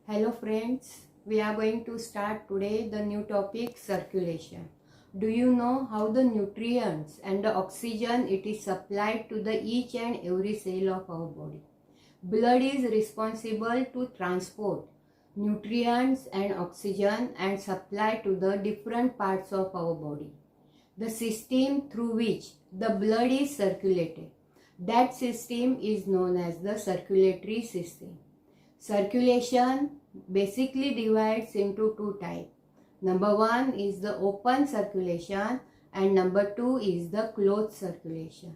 Hello friends, we are going to start today the new topic circulation. Do you know how the nutrients and the oxygen it is supplied to the each and every cell of our body? Blood is responsible to transport nutrients and oxygen and supply to the different parts of our body. The system through which the blood is circulated, that system is known as the circulatory system. Circulation basically divides into two types. Number one is the open circulation and number two is the closed circulation.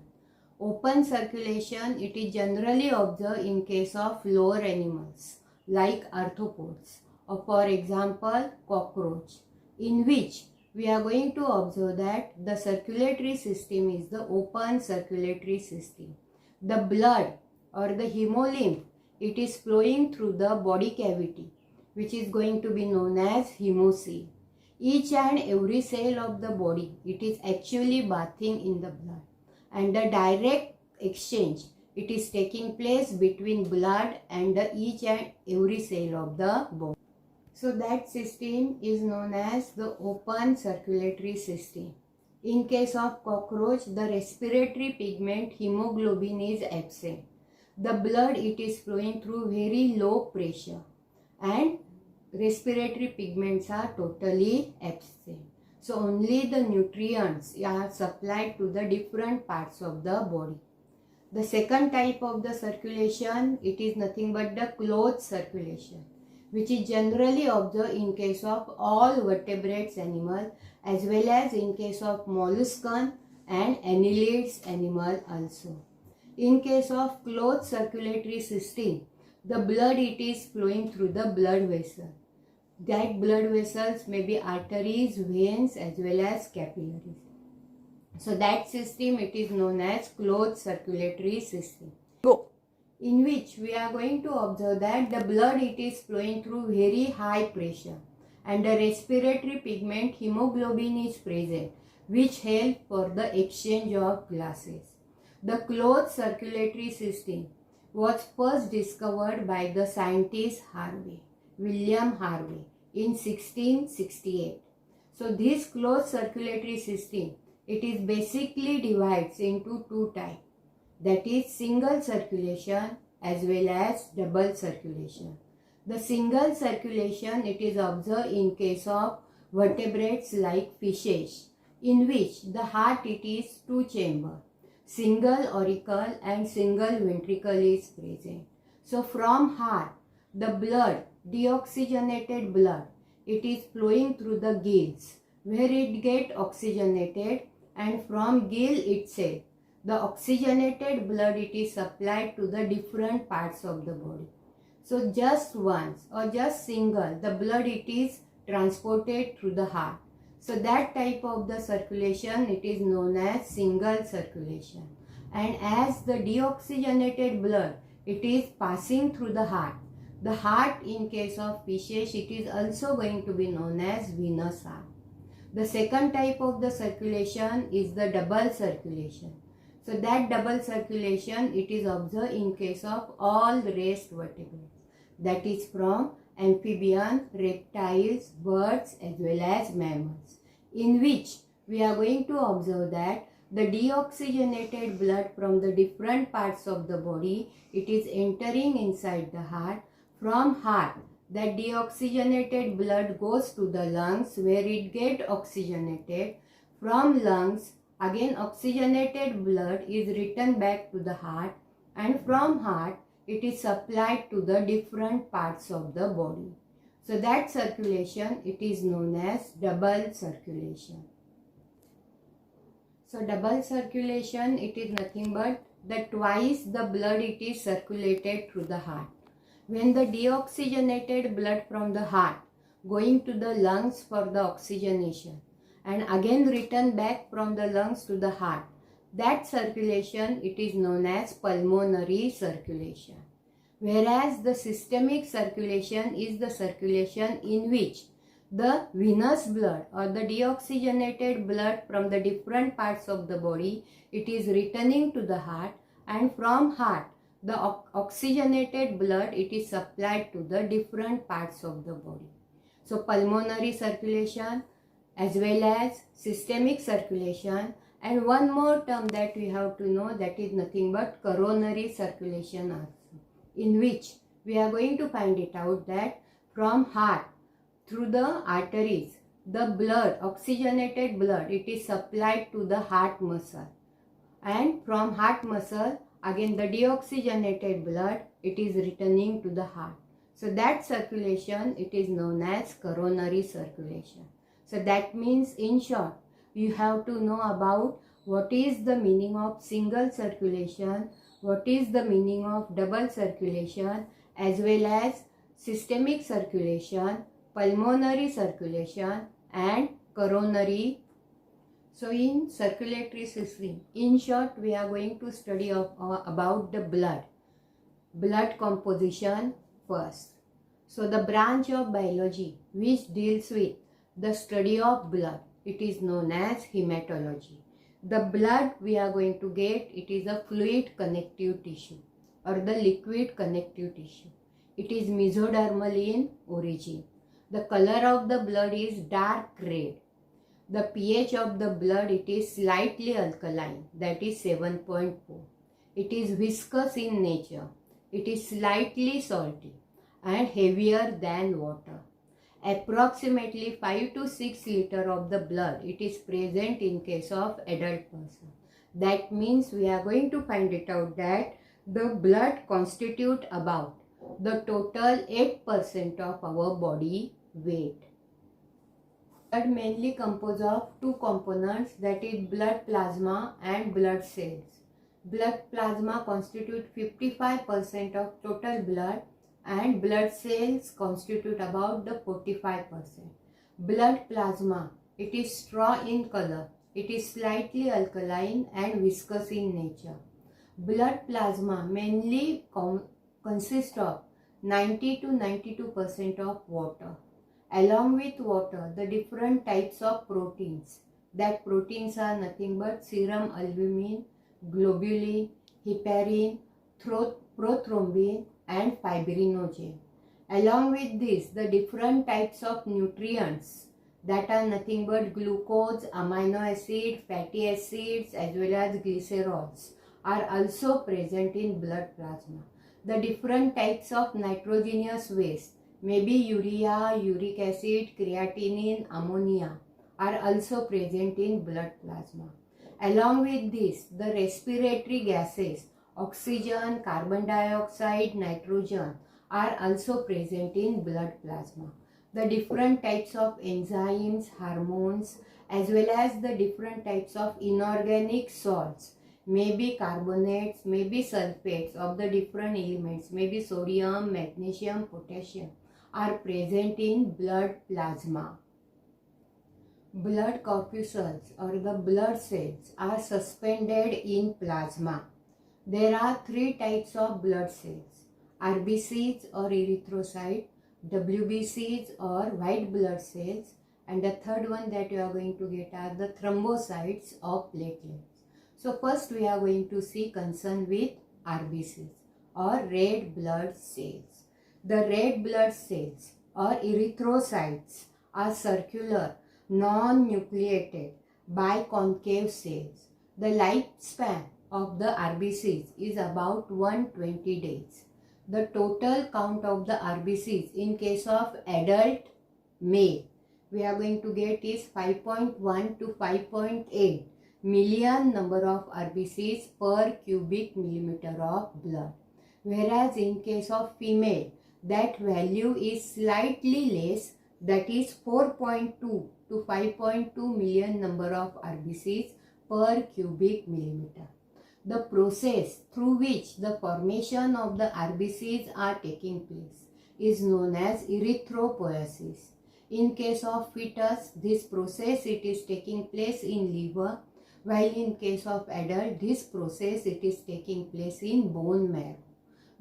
Open circulation it is generally observed in case of lower animals like arthropods or for example cockroach, in which we are going to observe that the circulatory system is the open circulatory system. The blood or the hemolymph it is flowing through the body cavity, which is going to be known as hemocoel. Each and every cell of the body, it is actually bathing in the blood. And the direct exchange, it is taking place between blood and each and every cell of the body. So that system is known as the open circulatory system. In case of cockroach, the respiratory pigment hemoglobin is absent. The blood it is flowing through very low pressure and respiratory pigments are totally absent. So only the nutrients are supplied to the different parts of the body. The second type of the circulation, it is nothing but the closed circulation, which is generally observed in case of all vertebrates animal as well as in case of molluscan and annelids animal also. In case of closed circulatory system, the blood it is flowing through the blood vessel. That blood vessels may be arteries, veins as well as capillaries. So that system it is known as closed circulatory system. In which we are going to observe that the blood it is flowing through very high pressure and the respiratory pigment hemoglobin is present, which help for the exchange of gases. The closed circulatory system was first discovered by the scientist William Harvey in 1668. So this closed circulatory system, it is basically divides into two types. That is single circulation as well as double circulation. The single circulation it is observed in case of vertebrates like fishes, in which the heart it is two chamber. Single auricle and single ventricle is present. So from heart, the blood, deoxygenated blood, it is flowing through the gills where it get oxygenated, and from gill itself, the oxygenated blood it is supplied to the different parts of the body. So just once or just single, the blood it is transported through the heart. So that type of the circulation it is known as single circulation. And as the deoxygenated blood it is passing through the heart in case of fishes it is also going to be known as venous heart. The second type of the circulation is the double circulation. So that double circulation it is observed in case of all the rest vertebrates. That is from amphibians, reptiles, birds as well as mammals, in which we are going to observe that the deoxygenated blood from the different parts of the body it is entering inside the heart. From heart, that deoxygenated blood goes to the lungs where it get oxygenated. From lungs, again oxygenated blood is returned back to the heart, and from heart it is supplied to the different parts of the body. So that circulation it is known as double circulation. So double circulation it is nothing but that twice the blood it is circulated through the heart. When the deoxygenated blood from the heart going to the lungs for the oxygenation and again return back from the lungs to the heart, that circulation it is known as pulmonary circulation. Whereas the systemic circulation is the circulation in which the venous blood or the deoxygenated blood from the different parts of the body it is returning to the heart, and from heart The oxygenated blood, it is supplied to the different parts of the body. So pulmonary circulation as well as systemic circulation, and one more term that we have to know, that is nothing but coronary circulation also, in which we are going to find it out that from heart through the arteries, the blood, oxygenated blood, it is supplied to the heart muscle, and from heart muscle again the deoxygenated blood, it is returning to the heart. So that circulation, it is known as coronary circulation. So that means, in short, you have to know about what is the meaning of single circulation, what is the meaning of double circulation, as well as systemic circulation, pulmonary circulation, and coronary. So in circulatory system, in short, we are going to study about the blood composition first. So the branch of biology which deals with the study of blood, it is known as hematology. The blood we are going to get, it is a fluid connective tissue or the liquid connective tissue. It is mesodermal in origin. The color of the blood is dark red. The pH of the blood, it is slightly alkaline, that is 7.4. It is viscous in nature. It is slightly salty and heavier than water. Approximately 5 to 6 liters of the blood, it is present in case of adult person. That means we are going to find it out that the blood constitute about the total 8% of our body weight. Blood mainly composed of two components, that is blood plasma and blood cells. Blood plasma constitute 55% of total blood and blood cells constitute about the 45%. Blood plasma, it is straw in color. It is slightly alkaline and viscous in nature. Blood plasma mainly consists of 90 to 92% of water. Along with water, the different types of proteins. That proteins are nothing but serum albumin, globulin, heparin, prothrombin, and fibrinogen. Along with this, the different types of nutrients, that are nothing but glucose, amino acid, fatty acids, as well as glycerols, are also present in blood plasma. The different types of nitrogenous waste, maybe urea, uric acid, creatinine, ammonia, are also present in blood plasma. Along with this, the respiratory gases, oxygen, carbon dioxide, nitrogen, are also present in blood plasma. The different types of enzymes, hormones, as well as the different types of inorganic salts, maybe carbonates, maybe sulfates of the different elements, maybe sodium, magnesium, potassium, are present in blood plasma. Blood corpuscles or the blood cells are suspended in plasma. There are three types of blood cells: RBCs or erythrocyte, WBCs or white blood cells, and the third one that you are going to get are the thrombocytes or platelets. So first we are going to see concern with RBCs or red blood cells. The red blood cells or erythrocytes are circular, non-nucleated, biconcave cells. The lifespan of the RBCs is about 120 days. The total count of the RBCs in case of adult male, we are going to get is 5.1 to 5.8 million number of RBCs per cubic millimeter of blood. Whereas in case of female, that value is slightly less, that is 4.2 to 5.2 million number of RBCs per cubic millimeter. The process through which the formation of the RBCs are taking place is known as erythropoiesis. In case of fetus, this process it is taking place in liver, while in case of adult, this process it is taking place in bone marrow.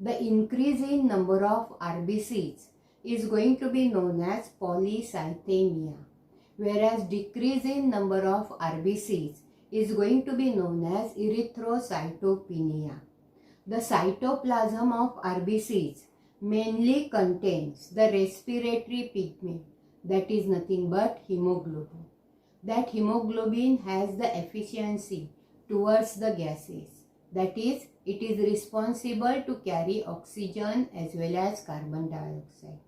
The increase in number of RBCs is going to be known as polycythemia, whereas decrease in number of RBCs is going to be known as erythrocytopenia. The cytoplasm of RBCs mainly contains the respiratory pigment, that is nothing but hemoglobin. That hemoglobin has the efficiency towards the gases. That is, it is responsible to carry oxygen as well as carbon dioxide.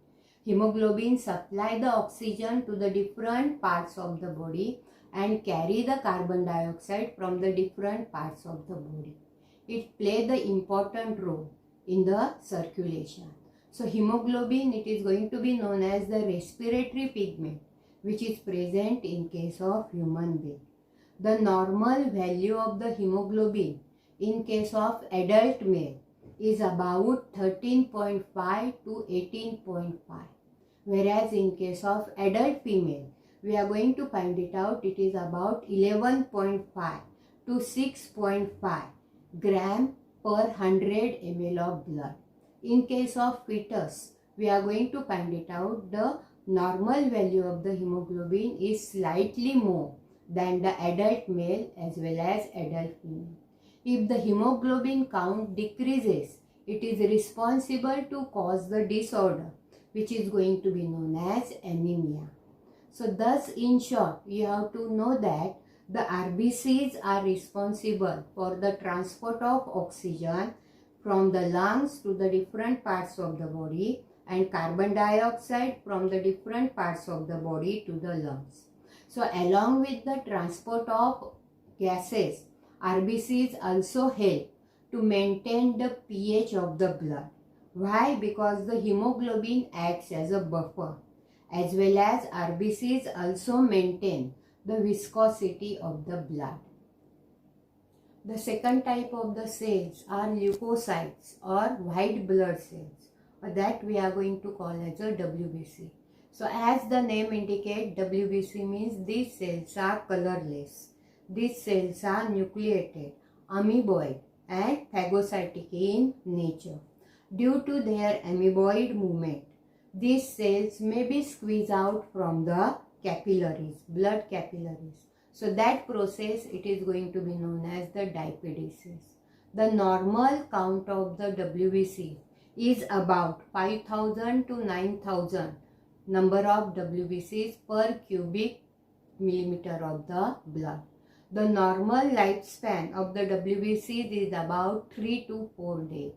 Hemoglobin supply the oxygen to the different parts of the body and carry the carbon dioxide from the different parts of the body. It plays the important role in the circulation. So hemoglobin, it is going to be known as the respiratory pigment, which is present in case of human being. The normal value of the hemoglobin in case of adult male is about 13.5 to 18.5, whereas in case of adult female, we are going to find it out, it is about 11.5 to 6.5 gram per 100 ml of blood. In case of fetus, we are going to find it out, the normal value of the hemoglobin is slightly more than the adult male as well as adult female. If the hemoglobin count decreases, it is responsible to cause the disorder, which is going to be known as anemia. So thus, in short, you have to know that the RBCs are responsible for the transport of oxygen from the lungs to the different parts of the body and carbon dioxide from the different parts of the body to the lungs. So along with the transport of gases, RBCs also help to maintain the pH of the blood. Why? Because the hemoglobin acts as a buffer, as well as RBCs also maintain the viscosity of the blood. The second type of the cells are leukocytes or white blood cells, that we are going to call as a WBC. So as the name indicates, WBC means these cells are colorless. These cells are nucleated, amoeboid and phagocytic in nature. Due to their amoeboid movement, these cells may be squeezed out from the capillaries, blood capillaries. So that process, it is going to be known as the diapedesis. The normal count of the WBC is about 5,000 to 9,000 number of WBCs per cubic millimeter of the blood. The normal lifespan of the WBCs is about 3 to 4 days.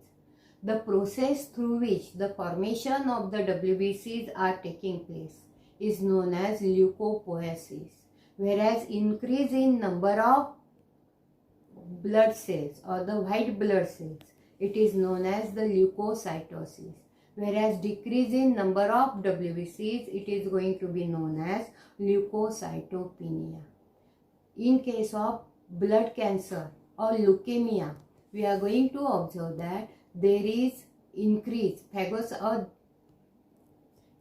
The process through which the formation of the WBCs are taking place is known as leukopoiesis, whereas increase in number of blood cells or the white blood cells, it is known as the leukocytosis, whereas decrease in number of WBCs, it is going to be known as leukocytopenia. In case of blood cancer or leukemia, we are going to observe that there is increase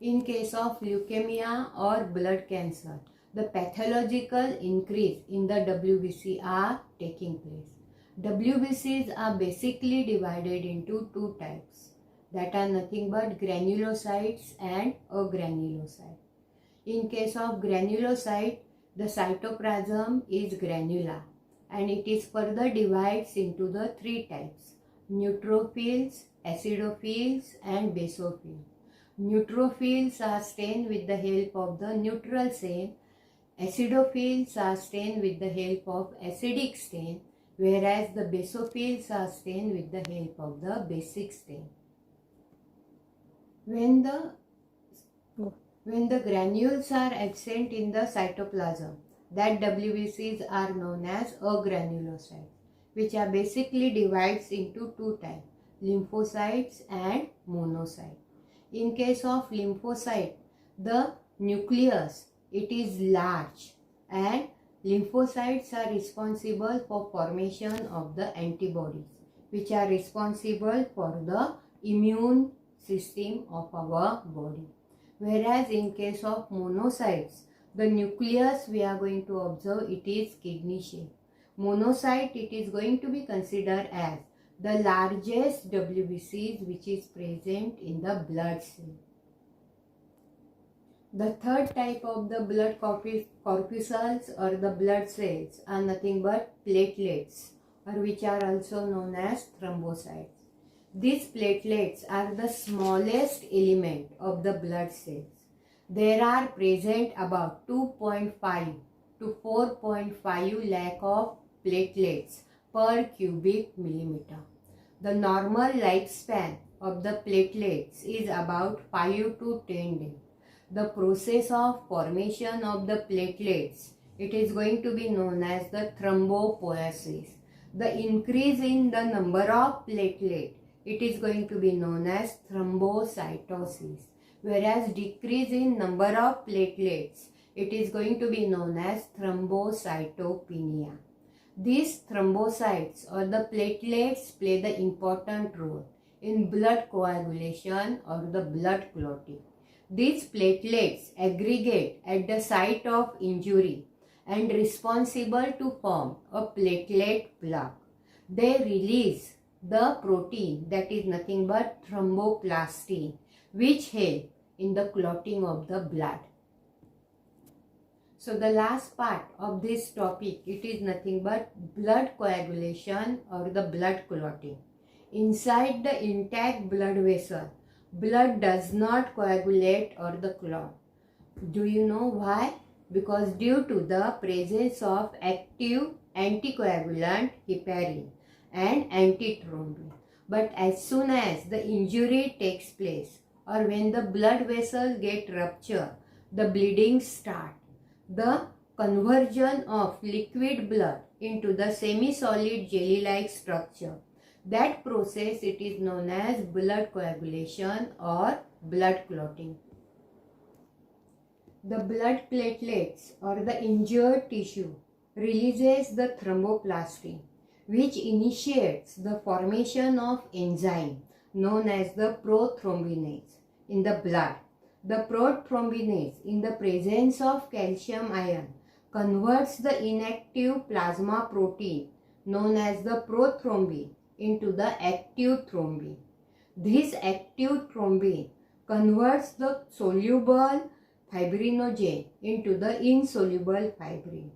in case of leukemia or blood cancer, the pathological increase in the WBC are taking place. WBCs are basically divided into two types, that are nothing but granulocytes and agranulocytes. In case of granulocyte, the cytoplasm is granular and it is further divides into the three types: neutrophils, acidophils and basophils. Neutrophils are stained with the help of the neutral stain. Acidophils are stained with the help of acidic stain, whereas the basophils are stained with the help of the basic stain. When the granules are absent in the cytoplasm, that WBCs are known as agranulocytes, which are basically divides into two types: lymphocytes and monocytes. In case of lymphocyte, the nucleus, it is large, and lymphocytes are responsible for formation of the antibodies, which are responsible for the immune system of our body. Whereas in case of monocytes, the nucleus we are going to observe, it is kidney shaped. Monocyte, it is going to be considered as the largest WBCs which is present in the blood cell. The third type of the blood corpuscles or the blood cells are nothing but platelets or which are also known as thrombocytes. These platelets are the smallest element of the blood cells. There are present about 2.5 to 4.5 lakh of platelets per cubic millimeter. The normal lifespan of the platelets is about 5 to 10 days. The process of formation of the platelets, it is going to be known as the thrombopoiesis. The increase in the number of platelets, it is going to be known as thrombocytosis. Whereas decrease in number of platelets, it is going to be known as thrombocytopenia. These thrombocytes or the platelets play the important role in blood coagulation or the blood clotting. These platelets aggregate at the site of injury and responsible to form a platelet plug. They release the protein that is nothing but thromboplastin, which help in the clotting of the blood. So the last part of this topic, it is nothing but blood coagulation or the blood clotting. Inside the intact blood vessel, blood does not coagulate or the clot. Do you know why? Because due to the presence of active anticoagulant heparin and antithrombin. But as soon as the injury takes place or when the blood vessels get ruptured, the bleeding starts. The conversion of liquid blood into the semi-solid jelly-like structure. That process, it is known as blood coagulation or blood clotting. The blood platelets or the injured tissue releases the thromboplastin, which initiates the formation of enzyme known as the prothrombinase in the blood. The prothrombinase, in the presence of calcium ion, converts the inactive plasma protein known as the prothrombin into the active thrombin. This active thrombin converts the soluble fibrinogen into the insoluble fibrin.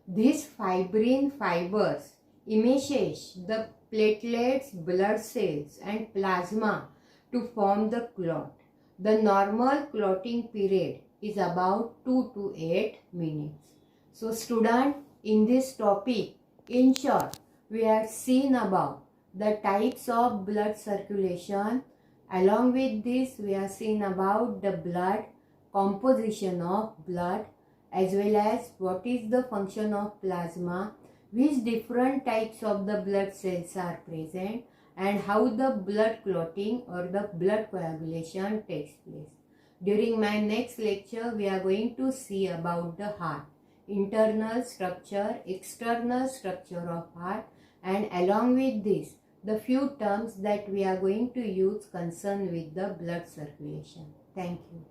These fibrin fibers emaciate the platelets, blood cells and plasma to form the clot. The normal clotting period is about 2 to 8 minutes. So student, in this topic, in short, we have seen about the types of blood circulation. Along with this, we have seen about the blood, composition of blood, as well as what is the function of plasma, which different types of the blood cells are present, and how the blood clotting or the blood coagulation takes place. During my next lecture, we are going to see about the heart, internal structure, external structure of heart, and along with this, the few terms that we are going to use concerned with the blood circulation. Thank you.